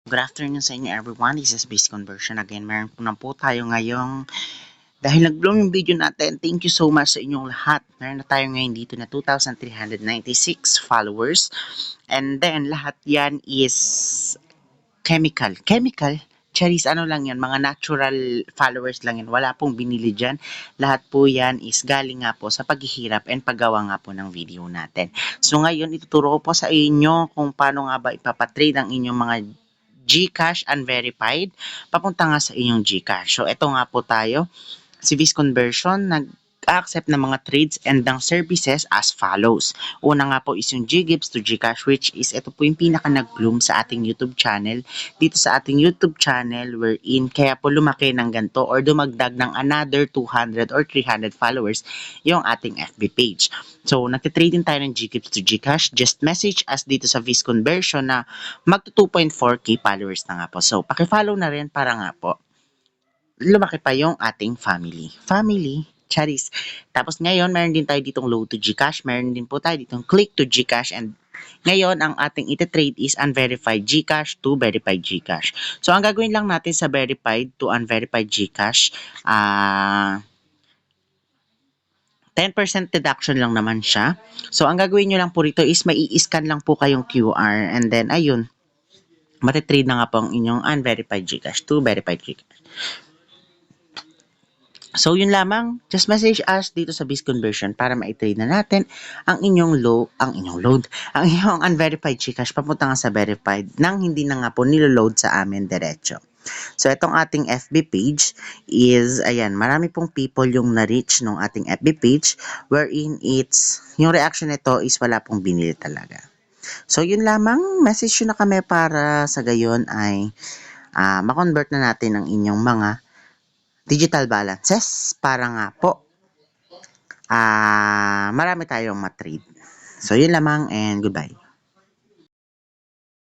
Good afternoon sa inyo everyone, this is Base Conversion. Again, meron po tayo ngayong, dahil nag-blow yung video natin, thank you so much sa inyong lahat. Meron na tayo ngayon dito na 2,396 followers. And then, lahat yan is chemical. Charis, ano lang yan, mga natural followers lang yan. Wala pong binili dyan. Lahat po yan is galing nga po sa paghihirap and paggawa nga po ng video natin. So ngayon, ituturo ko po sa inyo kung paano nga ba ipapatrade ang inyong mga GCash unverified papunta nga sa inyong GCash. So ito nga po tayo, si Viz Conversion nag-accept ng mga trades and ng services as follows. Una nga po is yung GGives to GCash, which is ito po yung pinaka nag-bloom sa ating YouTube channel. Dito sa ating YouTube channel wherein kaya po lumaki ng ganito or dumagdag ng another 200 or 300 followers yung ating FB page. So, nagtitrade din tayo ng GGives to GCash. Just message us dito sa Viz Conversion na magto 2.4k followers na nga po. So, paki-follow na rin para nga po lumaki pa yung ating family. Charis. Tapos ngayon, meron din tayo ditong load to GCash. Meron din po tayo ditong click to GCash. And ngayon, ang ating iti-trade is unverified GCash to verified GCash. So, ang gagawin lang natin sa verified to unverified GCash, 10% deduction lang naman siya. So, ang gagawin nyo lang po rito is may i-scan lang po kayong QR. And then, ayun, matitrade na nga po ang inyong unverified GCash to verified GCash. So, yun lamang. Just message us dito sa Viz Conversion para ma-trade na natin ang inyong ang inyong unverified GCash papunta nga sa verified nang hindi na nga po niloload sa amin diretso. So, itong ating FB page is, ayan, marami pong people yung na-reach nung ating FB page wherein yung reaction nito is wala pong binili talaga. So, yun lamang. Message nyo na kami para sa gayon ay ma-convert na natin ang inyong mga digital balances para nga po marami tayong matrade. So, yun lamang and goodbye.